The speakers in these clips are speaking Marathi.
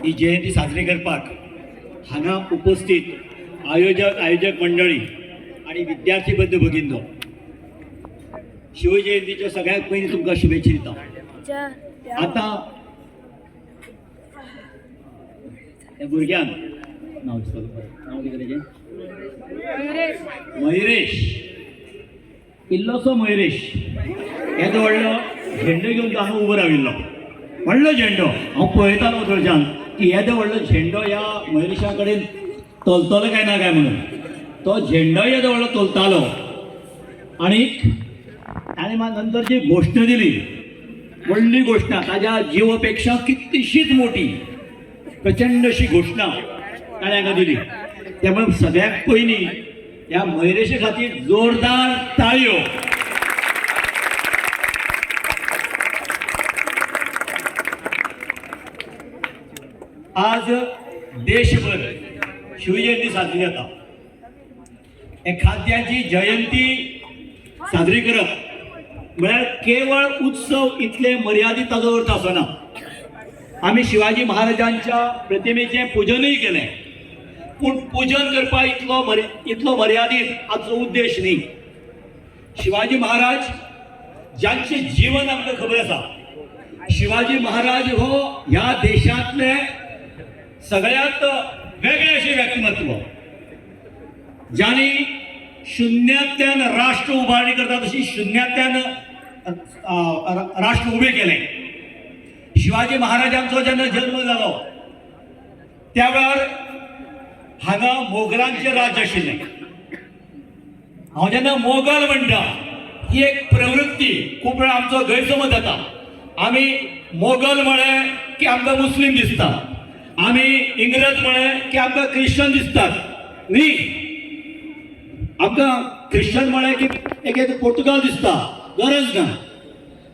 ही जयंती साजरी करपाक हांगा उपस्थित आयोजक मंडळी आणि विद्यार्थी बंधू भगिनींनो, शिवजयंतीच्या सगळ्यात पयलीं तुमकां शुभेच्छा दिता. आता त्या भुरग्यान नाव कितें तेजें? मयुरेश, इल्लोसो मयुरेश येदो व्हडलो झेंडो घेवन तो हांगा उबो राविल्लो. व्हडलो झेंडो हांव पळयतालो थंयच्यान की येदो व्हडलो झेंडो ह्या मयुरेशा कडेन तोलतलो काय ना काय म्हणून. तो झेंडो येदो व्हडलो तोलतालो आनीक ताणें म्हाका नंतर जी घोशणा दिली, व्हडली घोशणा, ताज्या जिवापेक्षा कितलीशीच मोठी प्रचंड अशी घोशणा ताणें हांगा दिली. त्यामुळे सगळ्यात पयलीं ह्या मयुरेशे खातीर जोरदार ताळयो. आज देशभर शिवजयंती साजरी जाता. एखाद्याची जयंती साजरी करप म्हळ्यार केवळ उत्सव इतले मर्यादित ताजो अर्थ आसना. आमी शिवाजी महाराजांच्या प्रतिमेचें पुजनूय केलें, पूण पूजन करपाक इतलो मर्यादित हाचो उद्देश न्ही. शिवाजी महाराज ज्यांचे जीवन आमकां खबर आसा, शिवाजी महाराज हो ह्या देशांतले सगळ्यात वेगळे अशें व्यक्तिमत्व, ज्यांनी शुन्यांतल्यान राष्ट्र उभारणी करता तशी शुन्यांतल्यान राष्ट्र उबें केलें. शिवाजी महाराजांचो जेन्ना जल्म जालो त्या वेळार हांगा मोगलांचें राज्य आशिल्लें. हांव जेन्ना मोगल म्हणटा ही एक प्रवृत्ती खूब वेळा आमचो गैरसमज जाता. आमी मोगल म्हळें की आमकां मुस्लीम दिसता, आमी इंग्रज म्हळें की आमकां क्रिश्चन दिसतात. न्ही, आमकां क्रिश्चन म्हळें की एक पोर्तुगाल दिसता. गरज ना.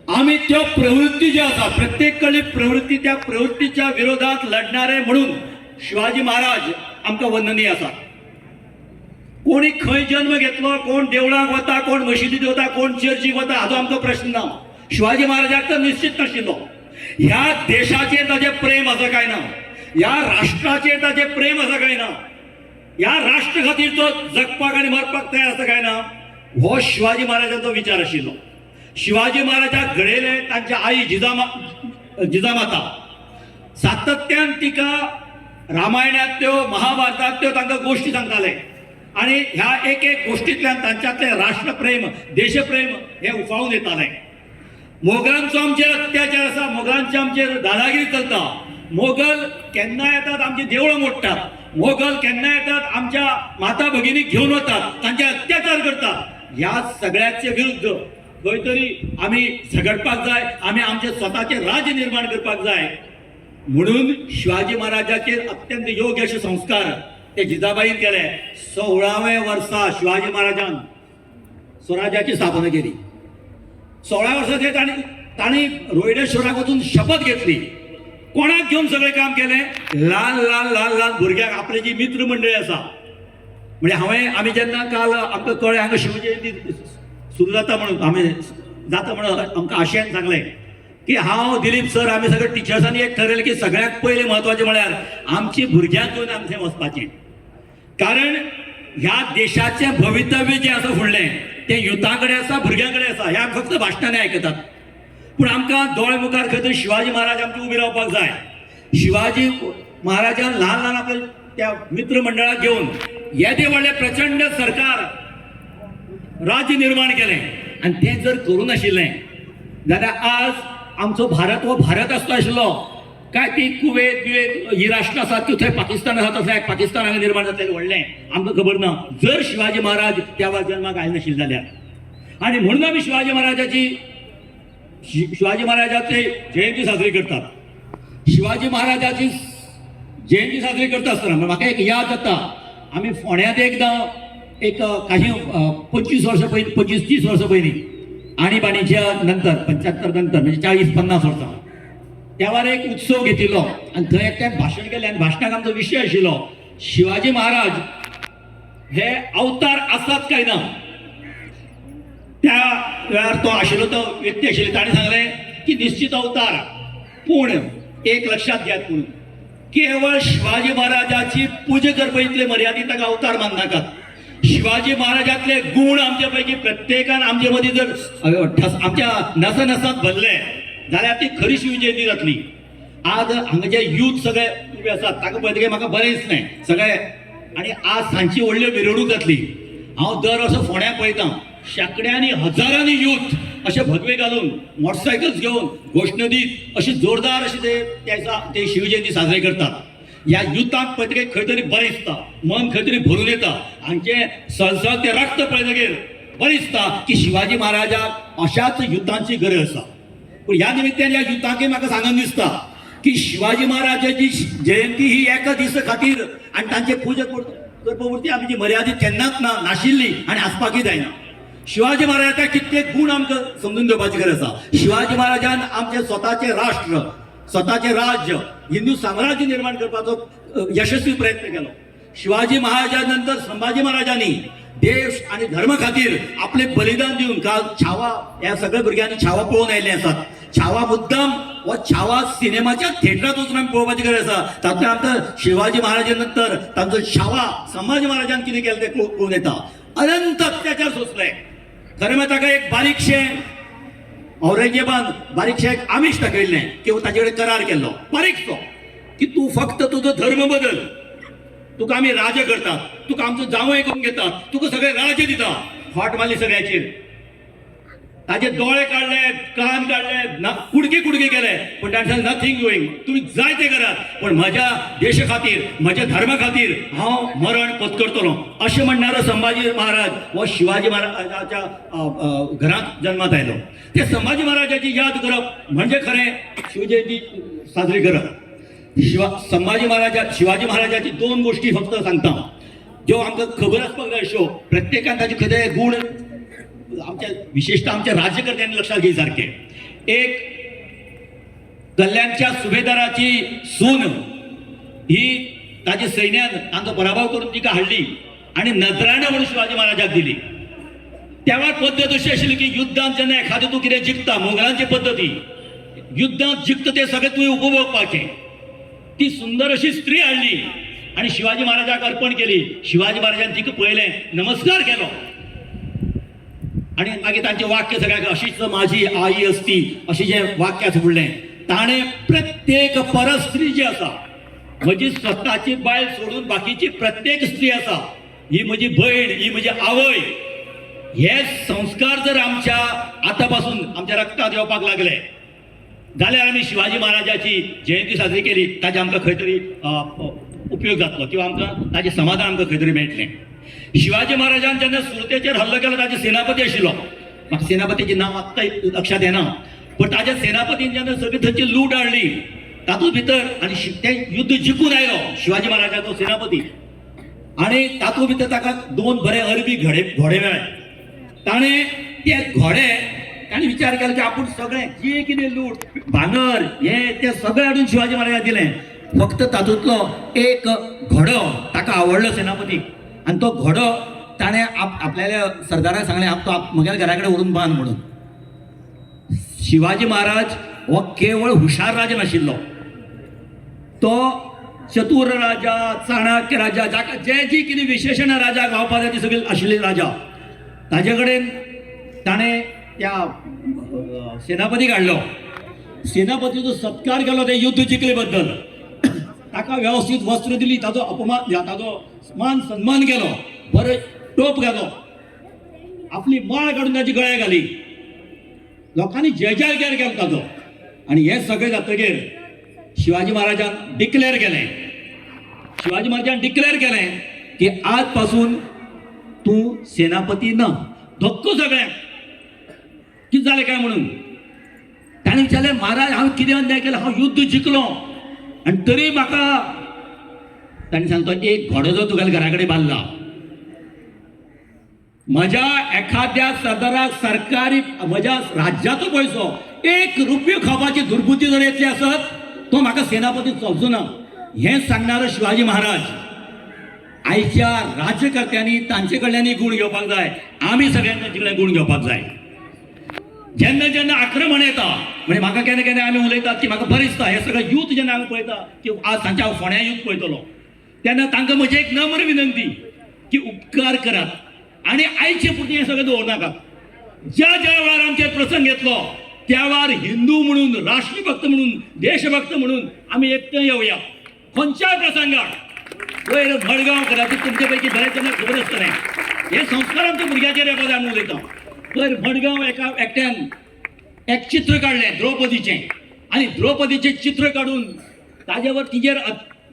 आमी त्यो प्रवृत्ती ज्यो आसा प्रत्येक कडेन प्रवृत्ती, त्या प्रवृत्तीच्या विरोधात लढणारे म्हणून शिवाजी महाराज आमकां वंदनीय आसा. कोणी खंय जन्म घेतलो, कोण देवळाक वता, कोण मशिदीत वता, कोण चर्चीक वता, हाचो आमकां प्रश्न ना. शिवाजी महाराजाक तर निश्चित नाशिल्लो. ह्या देशाचेर ताचें प्रेम आसा काय ना, ह्या राष्ट्राचेर ताचें प्रेम आसा काय ना, ह्या राष्ट्र खातीर तो जगपाक आनी मरपाक तयार आसा काय ना, हो शिवाजी महाराजांचो विचार आशिल्लो. शिवाजी महाराजाक घडयले तांच्या आई जिजामाता. सातत्यान तिका रामायणांतल्यो, महाभारतांतल्यो तांकां गोश्टी सांगताले आनी ह्या एक एक गोश्टींतल्यान तांच्यांतलें राष्ट्रप्रेम, देशप्रेम हे उफाळून येतालें. मोगलांचो आमचेर अत्याचार आसा, मोगलांची आमचेर दादागिरी चलता. मोगल केन्ना येतात आमची देवळां मोडटात, मोगल केन्ना येतात आमच्या माता भगिनीक घेवन वतात, तांचे अत्याचार करतात. ह्या सगळ्याचे विरुद्ध खंय तरी आमी झगडपाक जाय, आमी आमचे स्वताचे राज्य निर्माण करपाक जाय. म्हणून शिवाजी महाराजाचेर अत्यंत योग्य अशे संस्कार ते जिजाबाईन केले. 16व्या वर्सा शिवाजी महाराजान स्वराज्याची स्थापना केली. 16 वर्साचेर ताणी रोहिडेश्वराक वचून शपथ घेतली. कोणाक घेवन सगळें काम केलें? ल्हान ल्हान ल्हान ल्हान भुरग्यांक. आपली जी मित्र मंडळी आसा, म्हणजे आमी जेन्ना काल आमकां कळ्ळें हांगा शिवजयंती सुरू जाता म्हणून, आमी जाता म्हणून आमकां आशेन सांगलें की हांव दिलीप सर आमी सगळे टिचर्सांनी एक ठरयलें की सगळ्यात पयलें म्हत्वाचें म्हळ्यार आमची भुरग्यांक घेवन आमी थंय वचपाचें. कारण ह्या देशाचें भवितव्य जें आसा फुडलें तें युथा कडेन आसा, भुरग्यां कडेन आसा. ह्या फक्त भाशणांनी आयकतात, पूण आमकां दोळे मुखार खंय तरी शिवाजी महाराज आमकां उबे रावपाक जाय. शिवाजी महाराजान ल्हान ल्हान आपल्या त्या मित्र मंडळाक घेवन येदे व्हडलें प्रचंड सरकार राज्य निर्माण केलें. आनी तें जर करूं नाशिल्लें जाल्यार आज आमचो भारत हो भारत आसलो आशिल्लो काय ती कुवेत बिवेत ही राष्ट्र आसात ती थंय पाकिस्तान आसा तसलें पाकिस्तान हांगा निर्माण जातलें व्हडलें आमकां खबर ना, जर शिवाजी महाराज त्या वेळार जल्माक आयले नाशिल्ले जाल्यार. आनी म्हणून आमी शिवाजी महाराजाची जयंती साजरी करतात. शिवाजी महाराजाची जयंती साजरी करता आसतना म्हाका एक याद जाता. आमी फोंड्यांत एकदां एक काही 25 वर्सां पयलीं, 25-30 वर्सां पयलीं आणीबाणीच्या नंतर 75 नंतर म्हणजे 40-50 वर्सां त्या वेळार एक उत्सव घेतिल्लो आनी थंय एकट्यान भाशण केलें. आनी भाशणाक आमचो विशय आशिल्लो शिवाजी महाराज हे अवतार आसात काय ना. त्या वेळार तो आशिल्लो, तो व्यक्ती आशिल्लो, ताणें सांगलें की निश्चित अवतार, पूण एक लक्षात घेयात म्हणून केवळ शिवाजी महाराजाची पूजा करप इतले मर्यादित ताका अवतार माननाकात. शिवाजी महाराजांतले गुण आमच्या पैकी प्रत्येकान आमचे मदीं जर आमच्या नसा नसात भरले जाल्यार ती खरी शिवजयंती जातली. आज हांगा जे यूथ सगळे उबे आसात ताका पळयतकीर म्हाका बरें दिसलें सगळे. आनी आज सांजची व्हडली मिरवणूक जातली. हांव दर वर्सा फोंड्याक पळयतां शेकड्यांनी हजारांनी यूथ अशे भगवे घालून मोटरसायकल्स घेवन घोशणा दीत अशी जोरदार अशी ते शिवजयंती साजरी करतात. ह्या युथाक पळयतकीर खंय तरी बरें दिसता, मन खंय तरी भरून येता. हांचे सळसळ ते रक्त पळयतकीर बरें दिसता की शिवाजी महाराजाक अशाच युथांची गरज आसा. पूण ह्या निमित्यान ह्या युथांकय म्हाका सांगन दिसता की शिवाजी महाराजाची जयंती ही एका दिसा खातीर आनी तांचे पुजा करपा पुरती आमची मर्यादित केन्नाच नाशिल्ली आनी आसपाकय जायना. शिवाजी महाराजाचे कितलेक गुण आमकां समजून घेवपाची गरज आसा. शिवाजी महाराजान आमचे स्वताचे राष्ट्र, स्वताचे राज्य, हिंदू साम्राज्य निर्माण करपाचो यशस्वी प्रयत्न केलो. शिवाजी महाराजा नंतर संभाजी महाराजांनी देश आणि धर्म खातीर आपले बलिदान दिवन काल छावा ह्या सगळ्या भुरग्यांनी छावा पळोवन आयिल्ले आसात. छावा मुद्दाम व छावा सिनेमाच्या थिएटरांत वचून आमी पळोवपाची गरज आसा. तातूंत आमकां शिवाजी महाराजा नंतर तांचो छावा संभाजी महाराजान कितें केलें तें कळून येता. अनंत अत्याचार सोंसले. खरें म्हळ्यार ताका एक बारीकशें औरंगजेबान बारीकशें एक आमिश दाखयिल्लें किंवा ताचे कडेन करार केल्लो बारीकसो की तूं फक्त तुजो धर्म बदल, तुका आमी राज्य करतात, तुका आमचो जावय करून घेतात, तुका सगळे राज्य दिता. फाट मारली सगळ्याचेर. ताचे दोळे काढले, कान काढले, कुडके कुडके केले. पण ताणें सांगलें नथिंग डुईंग, तुमी जाय ते करात, पण म्हज्या देशा खातीर, म्हज्या धर्मा खातीर हांव मरण पत्करतलो अशें म्हणणारो संभाजी महाराज हो शिवाजी महाराजाच्या घरांत जल्मात आयलो. ते संभाजी महाराजाची याद करप म्हणजे खरें शिवजयंती साजरी करप. शिवाजी महाराजाची दोन गोष्टी फक्त सांगता ज्यो आमकां खबर आसपाक जाय अश्यो. प्रत्येकान ताचे खंय गुण आमच्या विशेषतः आमच्या राज्यकर्त्यांनी लक्षात घे सारखे. एक, कल्याणच्या सुभेदाराची सून ही ताच्या सैन्यान तांचो पराभव करून तिका हाडली आणि नजराणे म्हणून शिवाजी महाराजाक दिली. त्या वेळार पद्दत अशी आशिल्ली की युद्धांत जेन्ना एखादें तूं कितें जिखता, मोगलांची पद्दती युद्धांत जिखता ते सगळें तुवें उपभोगपाचें. ती सुंदर अशी स्त्री हाडली आणि शिवाजी महाराजाक अर्पण केली. शिवाजी महाराजान तिका पळयलें, नमस्कार केलो आणि मागीर तांचे वाक्य सगळ्याक अशीच माझी आई असती अशें जें वाक्य आसा फुडलें. ताणें प्रत्येक परस्त्री जी आसा, म्हजी स्वताची बायल सोडून बाकीची प्रत्येक स्त्री आसा, ही म्हजी भयण, ही म्हजी आवय, हे संस्कार जर आमच्या आतां पासून आमच्या रक्तांत येवपाक लागले जाल्यार आमी शिवाजी महाराजाची जयंती साजरी केली ताचे आमकां खंय तरी उपयोग जातलो किंवा आमकां ताचें समाधान आमकां खंय तरी मेळटलें. शिवाजी महाराजान जेन्ना सुरतेचेर हल्लो केलो ताचे सेनापती आशिल्लो. म्हाका सेनापतीचें नांव आत्तां लक्षांत येना, पण ताच्या सेनापतीन जेन्ना सगळी थंयची लूट हाडली तातूंत भितर आनी तें युद्ध जिखून आयलो शिवाजी महाराजाचो सेनापती. आनी तातूंत भितर ताका दोन बरे अरबी घोडे मेळ्ळे. ताणें ते घोडे ताणें विचार केलो की आपूण सगळें जे कितें लूट भांगर हें तें सगळें हाडून शिवाजी महाराजाक दिलें. फक्त तातूंतलो एक घोडो ताका आवडलो सेनापतीक आनी तो घोडो ताणें आपल्याल्या सरदाराक सांगलें तो म्हज्या घरा कडेन व्हरून बांद म्हणून. शिवाजी महाराज हो केवळ हुशार राजा नाशिल्लो, तो चतुर राजा, चाणक्य राजा, जाका जे जी कितें विशेशणां राजा गावपा जाय ती सगळी आशिल्ली राजा. ताजे कडेन ताणें त्या सेनापतीक हाडलो. सेनापतीचो सत्कार केलो ते युद्ध जिखले बद्दल. ताका वेवस्थीत वस्त्र दिली, ताजो अपमान ताजो मान सन्मान केलो, बरें टोप घालो, आपली माळ काडून ताची गळ्याक घाली. लोकांनी जय जयकार केलो ताजो. आनी हे सगळें जातकीर शिवाजी महाराजान डिक्लेअर केलें की आज पासून तूं सेनापती ना. धक्को सगळ्यांक कितें जालें काय म्हणून. ताणें विचारलें महाराज हांव कितें अन्याय केलो, हांव युद्ध जिखलो आनी तरी म्हाका. ताणें सांगतो एक घोडो जो तुगेल्या घरा कडेन बांदला, म्हज्या एखाद्या सरदाराक सरकारी म्हज्या राज्याचो पयसो 1 रुपयो खावपाची दुर्बुद्धी जर येतली आसत तो म्हाका सेनापती चलचो ना. हें सांगणारो शिवाजी महाराज. आयच्या राज्यकर्त्यांनी तांचे कडल्यानय गुण घेवपाक जाय, आमी सगळ्यांनी तांचे कडल्यान गुण घेवपाक जाय. जेन्ना जेन्ना आक्रमण येता म्हणजे म्हाका केन्ना केन्ना आमी उलयतात की म्हाका बरें दिसता हे सगळें यूथ जेन्ना आमी पळयता की आज सांजचे हांव फोंड्या यूथ पळयतलो तेन्ना तांकां म्हजी एक नम्र विनंती की उपकार करात आनी आयचे पुरती हें सगळें दवरनाकात ज्या ज्या वेळार आमचेर प्रसंग येतलो त्या वेळार हिंदू म्हणून राष्ट्रभक्त म्हणून देशभक्त म्हणून आमी एकठांय येवया खंयच्याय प्रसंगाक वयर मडगांव कदाचित तुमचे पैकी बरेच जाणांक खबर आसतलें हे संस्कार आमच्या भुरग्याचेर येता आमी उलयता वयर मडगांव एका एकट्यान एक चित्र काढलें द्रौपदीचें आनी द्रौपदीचें चित्र काडून ताजे वर तिजेर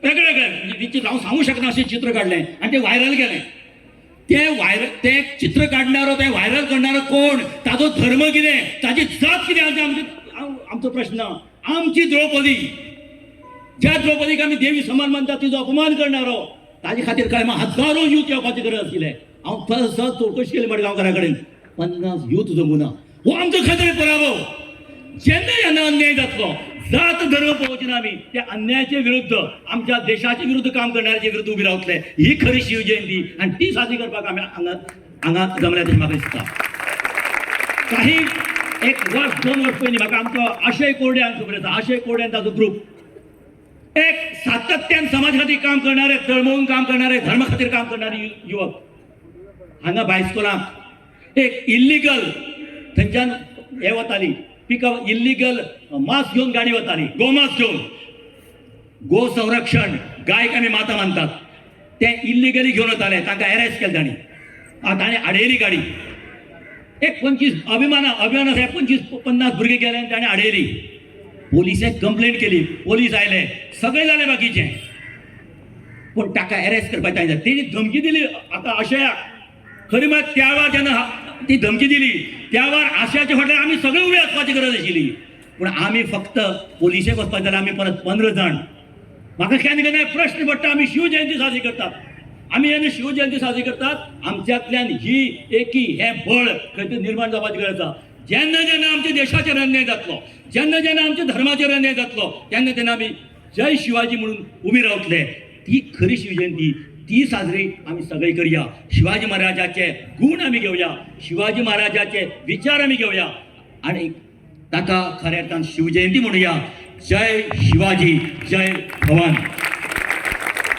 वेगळें वेगळें म्हणजे तिचे हांव सांगूं शकना अशें चित्र काडलें आनी तें व्हायरल केलें तें चित्र काडणारो तें व्हायरल करणारो कोण ताजो धर्म कितें ताजी जात कितें आमचो प्रश्न आमची द्रौपदी ज्या द्रौपदीक आमी देवी समान मानता तिजो अपमान करणारो ताजे खातीर काय हजारो यूथ येवपाची गरज आशिल्लें हांव सहज चवकशी केली मडगांवकारा कडेन 50 यूथ जमूना हो आमचो खंयतरी पराभव जेन्ना जेन्ना अन्याय जातलो जात धर्म पळोवचे ना आमी त्या अन्यायाचे विरुद्ध आमच्या देशाच्या विरुद्ध काम करणाऱ्याचे विरुद्ध उबी रावतले ही खरी शिवजयंती आणि ती साजरी करपाक आमी हांगा जमल्याचें म्हाका दिसता काही एक वर्स 2 वर्स पयलीं म्हाका आमचो आशय कोरड्यान खबर आसा आशय कोरड्यान ताजो ग्रूप एक सातत्यान समाज खातीर काम करणारे तळमळून काम करणारे धर्म खातीर काम करणारे युवक हांगा भायस्कुलांक एक इल्लिगल थंयच्यान हे वताली पिकअप इल्लिगल मास घेवन गाडी वताली गोमास घेवन गो संरक्षण गायक आमी माता मानतात ते इल्लिगली घेवन वताले तांकां अरेस्ट केलें तांणी आडयली गाडी एक 25 अभिमान आसा 25-50 भुरगे गेले आनी ताणें आडयली पोलिसांक कंप्लेंट केली पोलीस आयले सगळें जालें बाकीचें पूण ताका अरेस्ट करपाक जाय तेणी धमकी दिली आतां अशयाक खरी म्हळ्यार त्या वेळार जेन्ना ती धमकी दिली त्या वेळार आशयाच्या फाटल्यान आमी सगळे उबे आसपाची गरज आशिल्ली पूण आमी फक्त पोलिसेक वचपाक जाल्यार आमी परत 15 जाण म्हाका केन्ना केन्ना प्रश्न पडटा आमी शिवजयंती साजरी करतात आमी जेन्ना शिवजयंती साजरी करतात आमच्यांतल्यान ही एकी हे बळ खंय तरी निर्माण जावपाची गरज आसा जेन्ना जेन्ना आमच्या देशाचेर अन्याय जातलो जेन्ना जेन्ना आमच्या धर्माचेर अन्याय जातलो तेन्ना तेन्ना आमी जय शिवाजी म्हणून उबी रावतले ती खरी शिवजयंती ती साजरी आमी सगळे करया शिवाजी महाराजाचे गुण आमी घेवया शिवाजी महाराजाचे विचार आमी घेवया आणि ताका खऱ्या अर्थान शिवजयंती म्हणूया जय शिवाजी जय भवानी